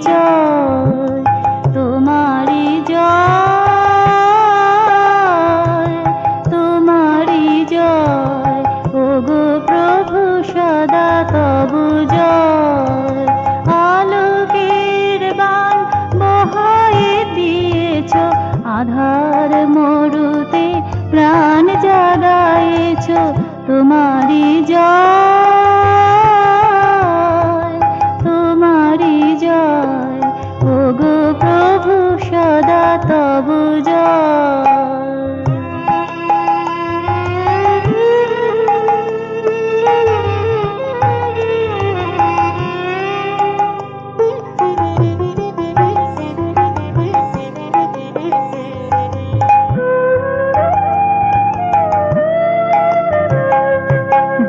জয়, তোমারি জয়, তোমারি জয়। ওগো প্রভু সদা তবু জয়। আলোকের বাণ বহায়ে দিয়েছ, আধার মরুতে প্রাণ জাগায়েছ, তোমারি জয়, তোমারি জয়। ওগো প্রভু সদা তবু জয়।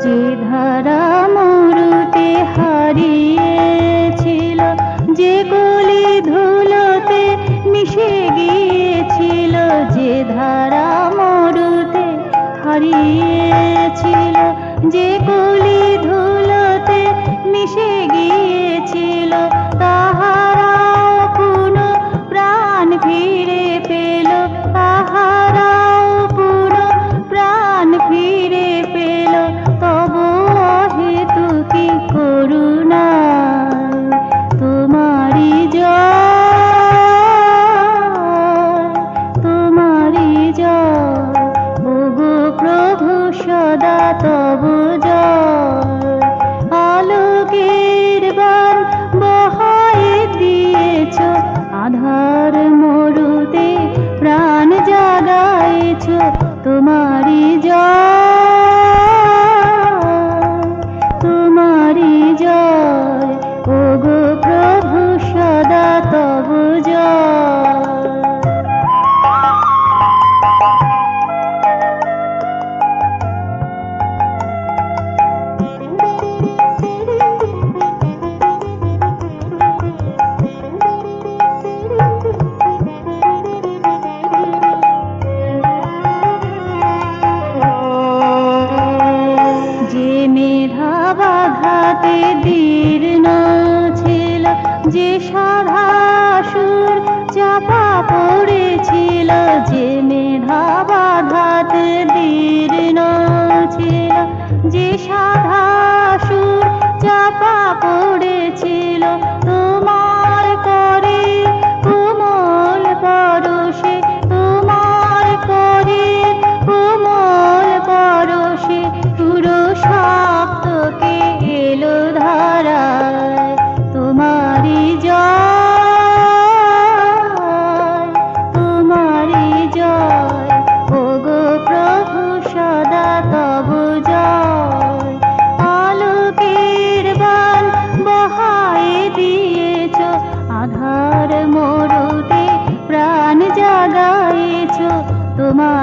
যে ধারা মরুতে হারিয়েছিল, যে কলি ধুলোতে মিশে গিয়েছিল, যে ধারা মরুতে হারিয়েছিল, যে কলি ধুলোতে মিশে গিয়েছিল, তাহারাও পুনঃ প্রাণ ফিরে পেল, তাহারাও পুনঃ প্রাণ ফিরে পেল। তবু অহেতুকি করুণায় তোমারি জয়, তোমারি জয়। ওগো প্রভু সদা তবু জয়। আলোকের বাণ বহায়ে দিয়েছ, আধার মরুতে প্রাণ জাগায়েছ, তোমারি জয়, তোমারি জয়। ওগো প্রভু সদা তবু জয়। যে মেধা বাধাতে দীর্ণ ছিল, যে সাধা সুর চাপা পড়েছিল, যে মেধা বাধাতে দীর্ণ ছিল, যে সাধা সুর চাপা পড়েছিল, তোমার করে কোমল পরশে, তোমার করে কোমল পরশে পুরো সপ্তকে এলো ধারায়, তোমারি জয়, তোমারি জয়। ওগো প্রভু সদা তবু জয়। আলোকের বাণ বহায়ে দিয়েছ, আধার মরুতে প্রাণ জাগায়েছ, তোমার